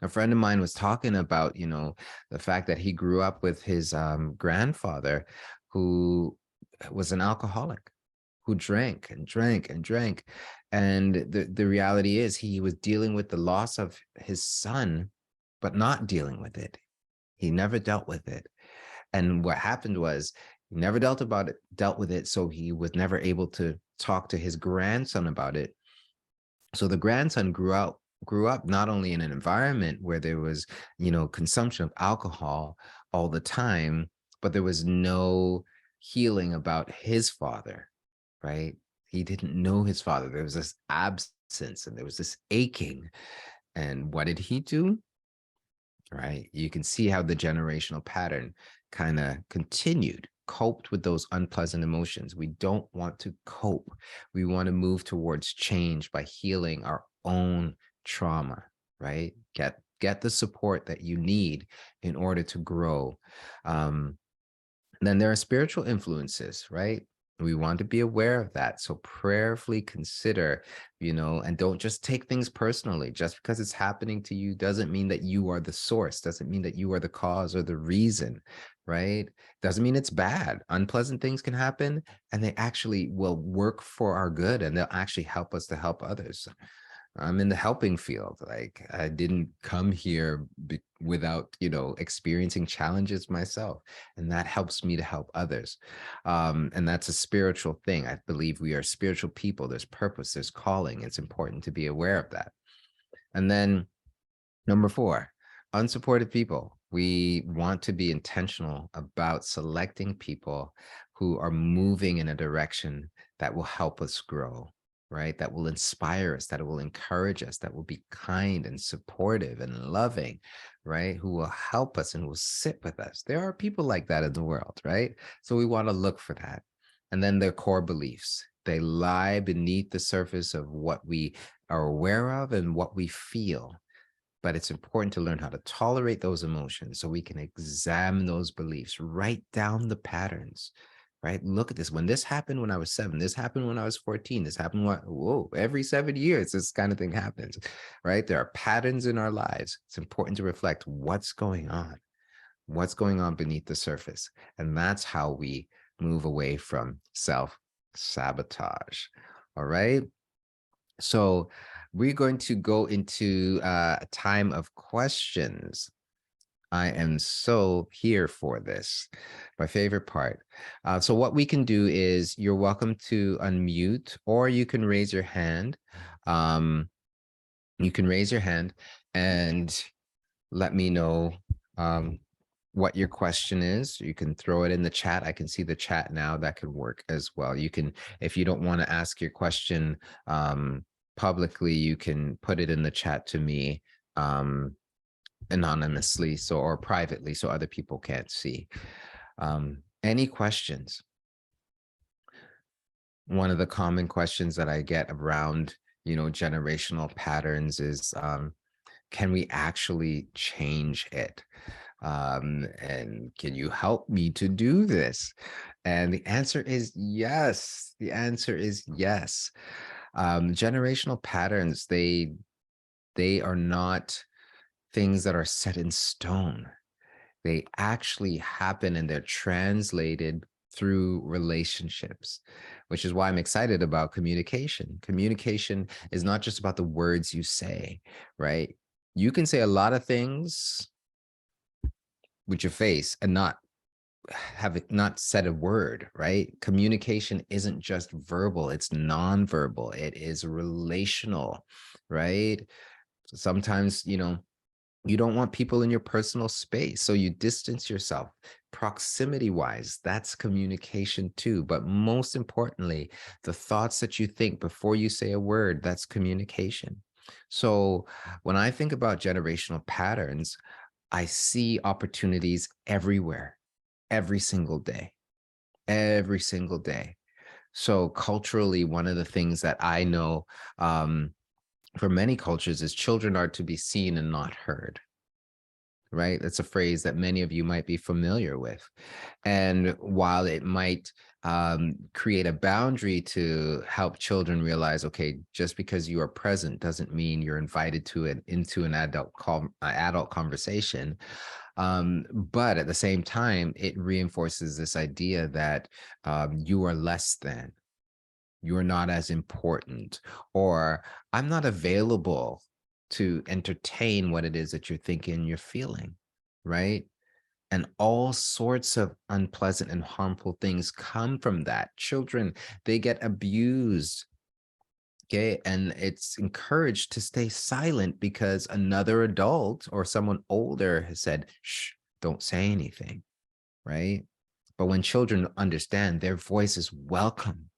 A friend of mine was talking about, the fact that he grew up with his grandfather who was an alcoholic, who drank and drank and drank. And the reality is he was dealing with the loss of his son, but not dealing with it. He never dealt with it. And what happened was he never dealt with it. So he was never able to talk to his grandson about it. So the grandson grew up not only in an environment where there was, consumption of alcohol all the time, but there was no healing about his father, right? He didn't know his father. There was this absence and there was this aching. And what did he do? Right? You can see how the generational pattern kind of continued, coped with those unpleasant emotions. We don't want to cope. We want to move towards change by healing our own trauma, right? Get the support that you need in order to grow. Then there are spiritual influences, right? We want to be aware of that. So prayerfully consider, and don't just take things personally. Just because it's happening to you doesn't mean that you are the source, doesn't mean that you are the cause or the reason, right? Doesn't mean it's bad. Unpleasant things can happen and they actually will work for our good and they'll actually help us to help others. I'm in the helping field. Like I didn't come here without, experiencing challenges myself. And that helps me to help others. And that's a spiritual thing. I believe we are spiritual people. There's purpose, there's calling. It's important to be aware of that. And then number 4, unsupported people. We want to be intentional about selecting people who are moving in a direction that will help us grow, right? That will inspire us, that will encourage us, that will be kind and supportive and loving, right? Who will help us and will sit with us. There are people like that in the world, right? So we want to look for that. And then their core beliefs. They lie beneath the surface of what we are aware of and what we feel. But it's important to learn how to tolerate those emotions so we can examine those beliefs, write down the patterns, right? Look at this. When this happened when I was 7, this happened when I was 14, this happened every 7 years, this kind of thing happens, right? There are patterns in our lives. It's important to reflect what's going on beneath the surface. And that's how we move away from self-sabotage. All right. So we're going to go into a time of questions. I am so here for this. My favorite part. So what we can do is you're welcome to unmute or you can raise your hand. You can raise your hand and let me know what your question is. You can throw it in the chat. I can see the chat now. That can work as well. You can, if you don't want to ask your question publicly, you can put it in the chat to me anonymously or privately so other people can't see. Any questions? One of the common questions that I get around, generational patterns is, can we actually change it? And can you help me to do this? And the answer is yes. The answer is yes. Generational patterns, they are not things that are set in stone. They actually happen and they're translated through relationships, which is why I'm excited about communication. Communication is not just about the words you say, right? You can say a lot of things with your face and not said a word, right? Communication isn't just verbal, it's nonverbal, it is relational, right? Sometimes, you don't want people in your personal space, so you distance yourself. Proximity wise, that's communication too. But most importantly, the thoughts that you think before you say a word, that's communication. So when I think about generational patterns, I see opportunities everywhere, every single day, every single day. So culturally, one of the things that I know for many cultures is children are to be seen and not heard, right? That's a phrase that many of you might be familiar with. And while it might create a boundary to help children realize, okay, just because you are present doesn't mean you're invited to into an adult conversation. But at the same time, it reinforces this idea that you are less than, you're not as important, or I'm not available to entertain what it is that you're thinking, you're feeling, right? And all sorts of unpleasant and harmful things come from that. Children, they get abused. Okay. And it's encouraged to stay silent because another adult or someone older has said, shh, don't say anything. Right. But when children understand their voice is welcome,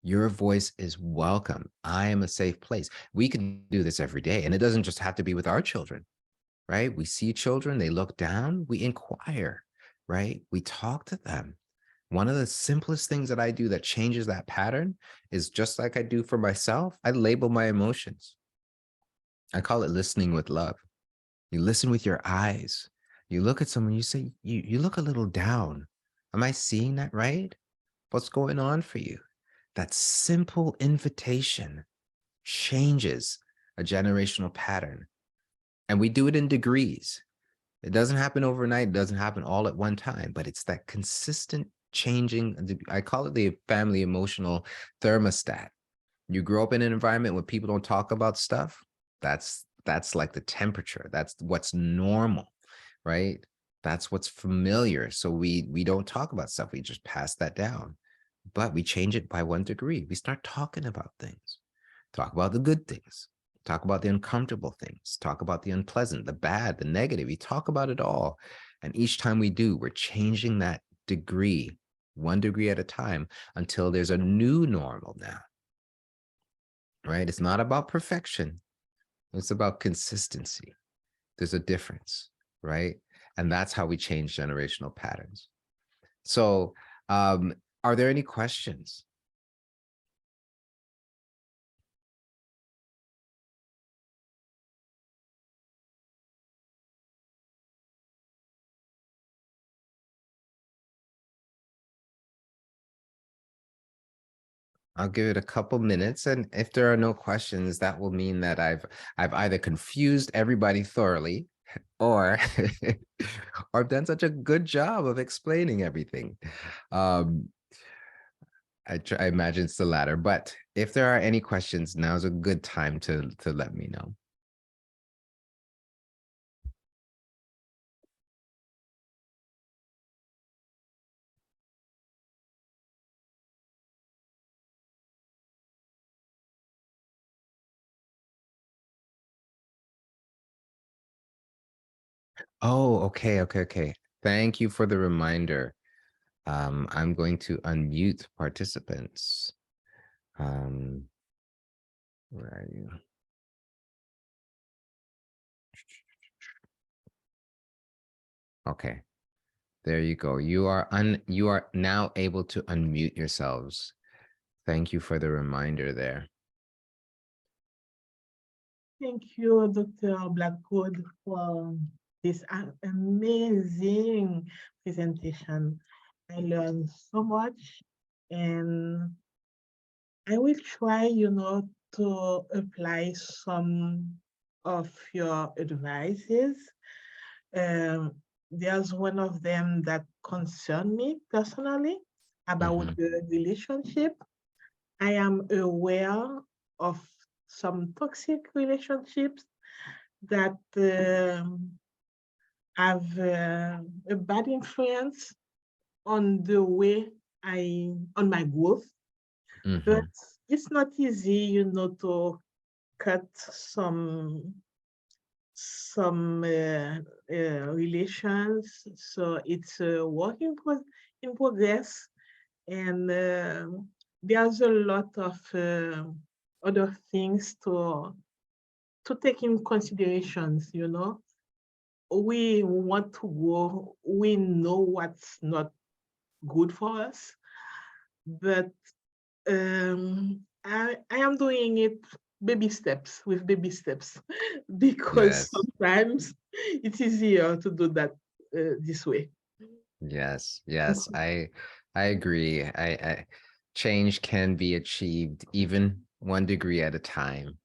your voice is welcome. I am a safe place. We can do this every day. And it doesn't just have to be with our children, right? We see children, they look down, we inquire, right? We talk to them. One of the simplest things that I do that changes that pattern is just like I do for myself, I label my emotions. I call it listening with love. You listen with your eyes. You look at someone, you say, you look a little down. Am I seeing that right? What's going on for you? That simple invitation changes a generational pattern. And we do it in degrees. It doesn't happen overnight. It doesn't happen all at one time, but it's that consistent changing. I call it the family emotional thermostat. You grow up in an environment where people don't talk about stuff. That's like the temperature. That's what's normal, right? That's what's familiar. So we don't talk about stuff. We just pass that down. But we change it by 1 degree. We start talking about things, talk about the good things, talk about the uncomfortable things, talk about the unpleasant, the bad, the negative. We talk about it all. And each time we do, we're changing that degree, 1 degree at a time, until there's a new normal now, right? It's not about perfection. It's about consistency. There's a difference, right? And that's how we change generational patterns. So, are there any questions? I'll give it a couple minutes, and if there are no questions, that will mean that I've either confused everybody thoroughly, or or I've done such a good job of explaining everything. Um, I imagine it's the latter, but if there are any questions, now's a good time to let me know. Oh, okay. Thank you for the reminder. I'm going to unmute participants. Where are you? Okay. There you go. You are now able to unmute yourselves. Thank you for the reminder there. Thank you, Dr. Blackwood, for this amazing presentation. I learned so much, and I will try, to apply some of your advices. Um, there's one of them that concern me personally about Mhm, the relationship. I am aware of some toxic relationships that have a bad influence on the way on my growth. But mhm, it's not easy, to cut some relations. So it's a work in progress, and there's a lot of other things to take in considerations. We want to go. We know what's not good for us, but I am doing it baby steps with baby steps because Yes. sometimes it's easier to do that this way. Yes, yes, I agree. Change can be achieved even 1 degree at a time.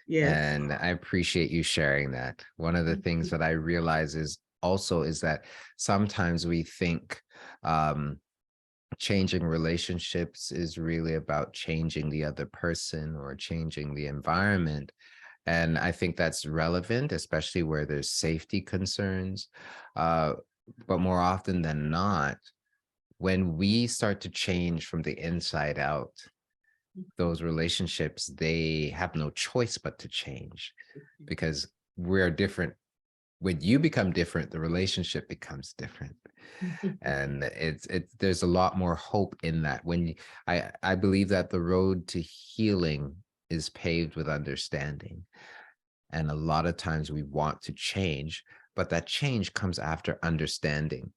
Yes. And I appreciate you sharing that. One of the things that I realize is that sometimes we think changing relationships is really about changing the other person or changing the environment. And I think that's relevant, especially where there's safety concerns. Uh, but more often than not, when we start to change from the inside out, those relationships, they have no choice but to change because we're different. When you become different, the relationship becomes different. And there's a lot more hope in that. I believe that the road to healing is paved with understanding. And a lot of times we want to change, but that change comes after understanding.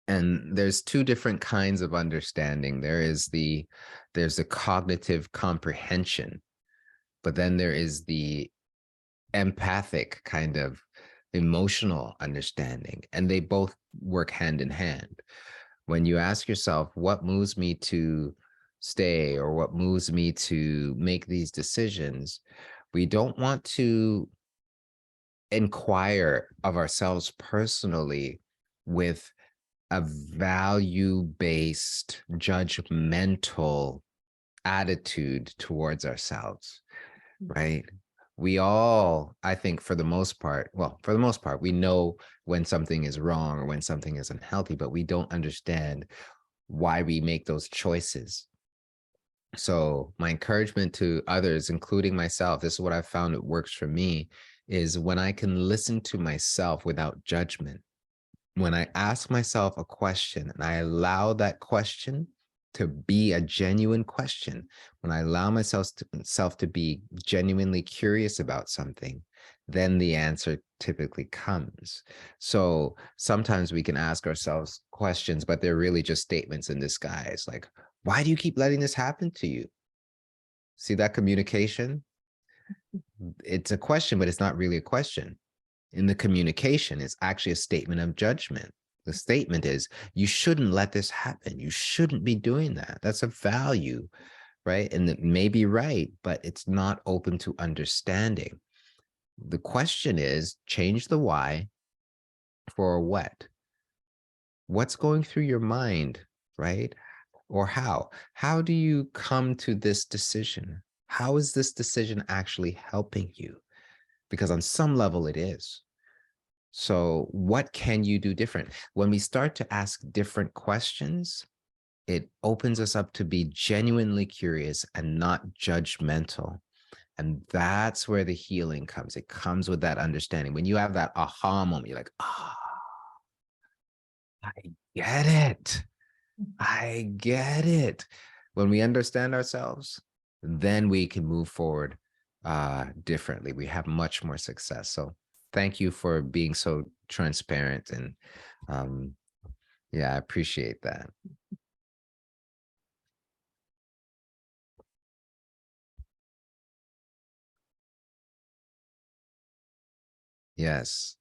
And there's two different kinds of understanding. There's the cognitive comprehension, but then there is the empathic kind of emotional understanding, and they both work hand in hand. When you ask yourself, what moves me to stay or what moves me to make these decisions, we don't want to inquire of ourselves personally with a value-based, judgmental attitude towards ourselves, right? We all, I think for the most part, we know when something is wrong or when something is unhealthy, but we don't understand why we make those choices. So my encouragement to others, including myself, this is what I found it works for me, is when I can listen to myself without judgment. When I ask myself a question and I allow that question to be a genuine question, when I allow myself to be genuinely curious about something, then the answer typically comes. So sometimes we can ask ourselves questions, but they're really just statements in disguise. Like, why do you keep letting this happen to you? See that communication? It's a question, but it's not really a question. In the communication, it's actually a statement of judgment. The statement is, you shouldn't let this happen. You shouldn't be doing that. That's a value, right? And it may be right, but it's not open to understanding. The question is, change the why for a what? What's going through your mind, right? Or how? How do you come to this decision? How is this decision actually helping you? Because on some level it is. So what can you do different? When we start to ask different questions, it opens us up to be genuinely curious and not judgmental. And that's where the healing comes. It comes with that understanding. When you have that aha moment, you're like, ah, I get it. I get it. When we understand ourselves, then we can move forward differently. We have much more success. So thank you for being so transparent. And yeah, I appreciate that. Yes.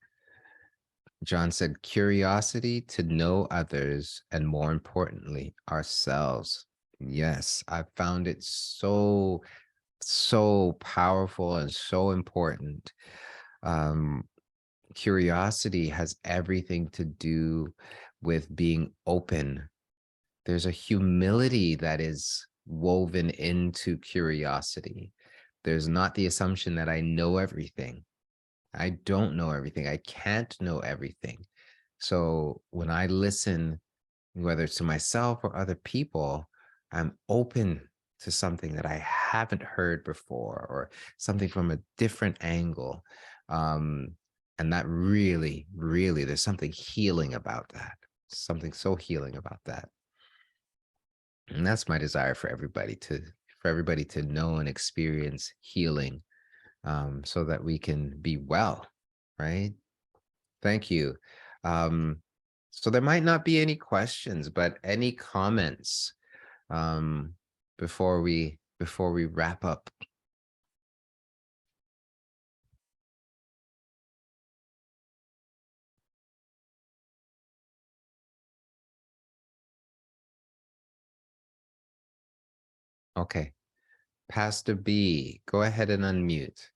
John said, curiosity to know others and more importantly, ourselves. Yes, I found it so powerful and so important. Um, Curiosity has everything to do with being open. There's a humility that is woven into curiosity. There's not the assumption that I know everything. I don't know everything. I can't know everything. So when I listen, whether it's to myself or other people, I'm open to something that I haven't heard before or something from a different angle. And that really, there's something healing about that. Something so healing about that. And that's my desire for everybody to know and experience healing, so that we can be well, right? Thank you. Um, so there might not be any questions, but any comments? before we wrap up? Okay. Pastor B, go ahead and unmute.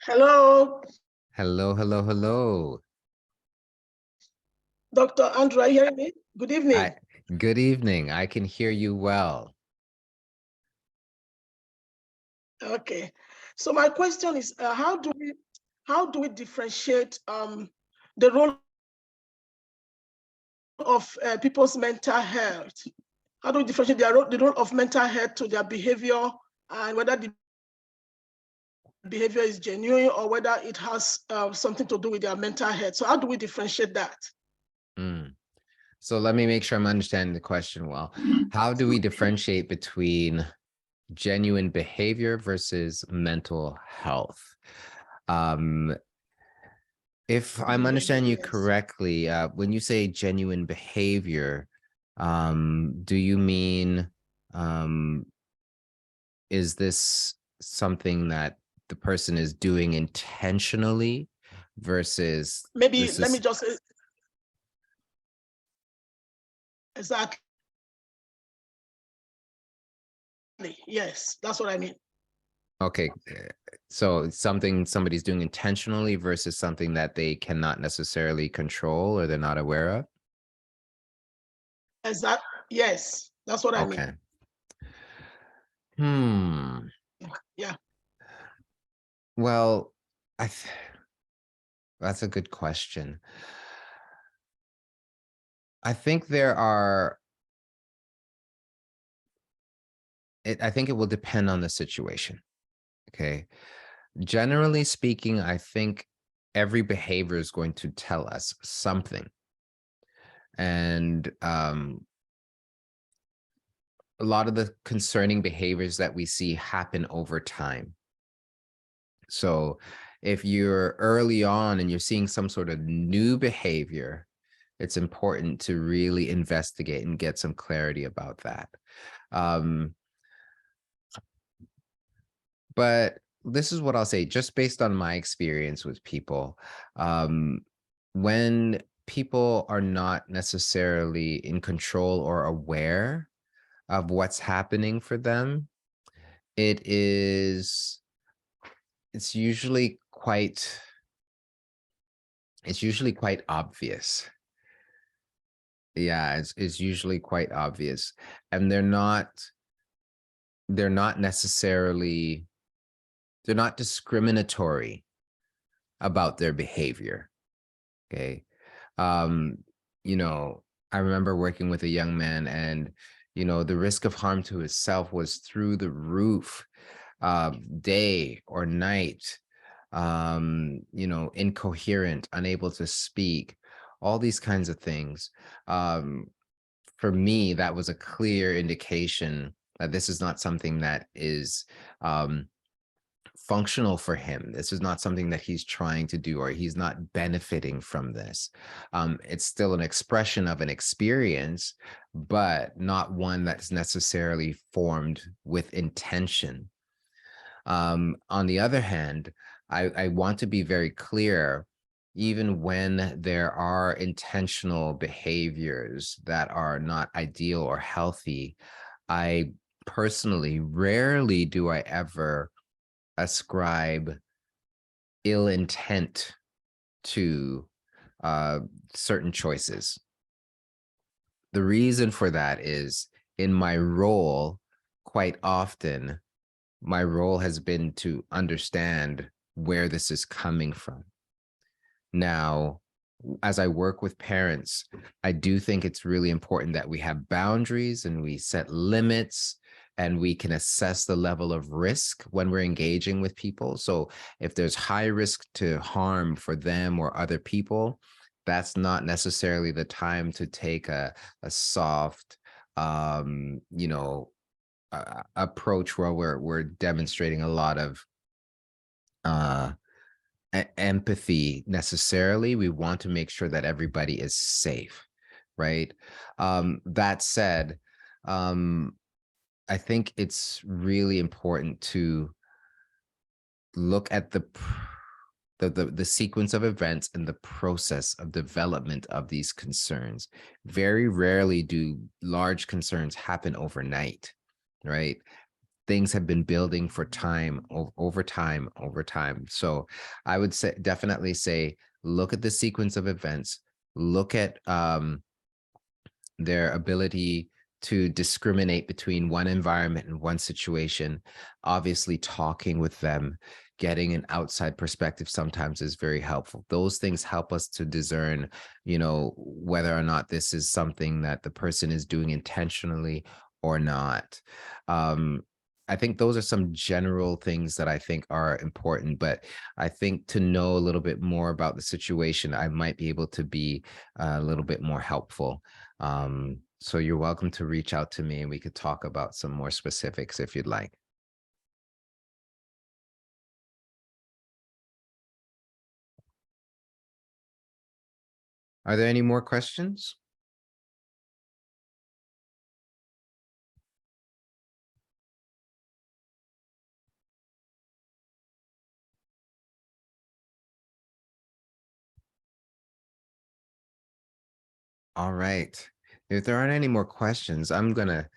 Hello, Hello, hello, hello. Dr. Andrew, are you hearing me? Good evening. Good evening. I can hear you well. Okay. So my question is, how do we differentiate the role of people's mental health? How do we differentiate the role of mental health to their behavior, and whether the behavior is genuine or whether it has something to do with their mental health? So how do we differentiate that? So let me make sure I'm understanding the question well. How do we differentiate between genuine behavior versus mental health? If I'm understanding you Yes. correctly, when you say genuine behavior, do you mean, is this something that the person is doing intentionally versus Maybe this let me is just say exactly. Yes, that's what I mean. okay? So it's something somebody's doing intentionally versus something that they cannot necessarily control or they're not aware of? Exactly. Yes, that's what I mean. Okay. Yeah. Well, that's a good question. I think I think it will depend on the situation. Okay. Generally speaking, I think every behavior is going to tell us something. And a lot of the concerning behaviors that we see happen over time. So if you're early on and you're seeing some sort of new behavior, it's important to really investigate and get some clarity about that. But this is what I'll say, just based on my experience with people. When people are not necessarily in control or aware of what's happening for them, it is it's usually quite obvious. Yeah, it's usually quite obvious. And they're not necessarily they're not discriminatory about their behavior. Okay. Um, you know, I remember working with a young man and, the risk of harm to himself was through the roof, day or night, incoherent, unable to speak, all these kinds of things. For me, that was a clear indication that this is not something that is, functional for him. This is not something that he's trying to do, or he's not benefiting from this. It's still an expression of an experience, but not one that's necessarily formed with intention. On the other hand, I want to be very clear, even when there are intentional behaviors that are not ideal or healthy, I personally, rarely do I ever ascribe ill intent to certain choices. The reason for that is in my role, quite often, my role has been to understand where this is coming from. Now, as I work with parents, I do think it's really important that we have boundaries and we set limits and we can assess the level of risk when we're engaging with people. So if there's high risk to harm for them or other people, that's not necessarily the time to take a soft, approach where we're demonstrating a lot of uh empathy necessarily. We want to make sure that everybody is safe. right? That said, I think it's really important to look at the sequence of events and the process of development of these concerns. Very rarely do large concerns happen overnight, right? Things have been building for time, over time. So I would say, definitely say, look at the sequence of events, look at their ability to discriminate between one environment and one situation. Obviously, talking with them, getting an outside perspective sometimes is very helpful. Those things help us to discern, whether or not this is something that the person is doing intentionally or not. I think those are some general things that I think are important, but I think to know a little bit more about the situation, I might be able to be a little bit more helpful. So you're welcome to reach out to me and we could talk about some more specifics if you'd like. Are there any more questions? All right. If there aren't any more questions, I'm going to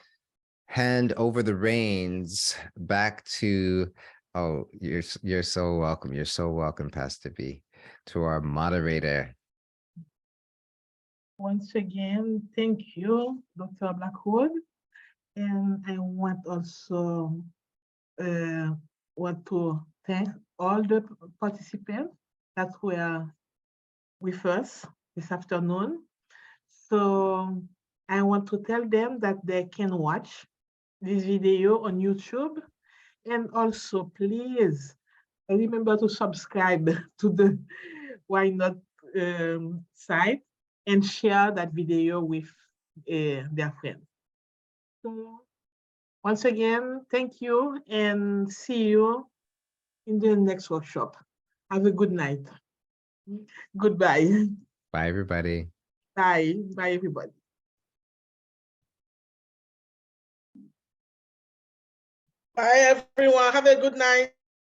hand over the reins back to, oh, you're so welcome. You're so welcome, Pastor B, to our moderator. Once again, thank you, Dr. Blackwood. And I want also want to thank all the participants that were with us this afternoon. So I want to tell them that they can watch this video on YouTube. And also, please remember to subscribe to the Why Not site and share that video with their friends. So once again, thank you and see you in the next workshop. Have a good night. Goodbye. Bye, everybody. Bye. Bye, everybody. Bye, everyone. Have a good night.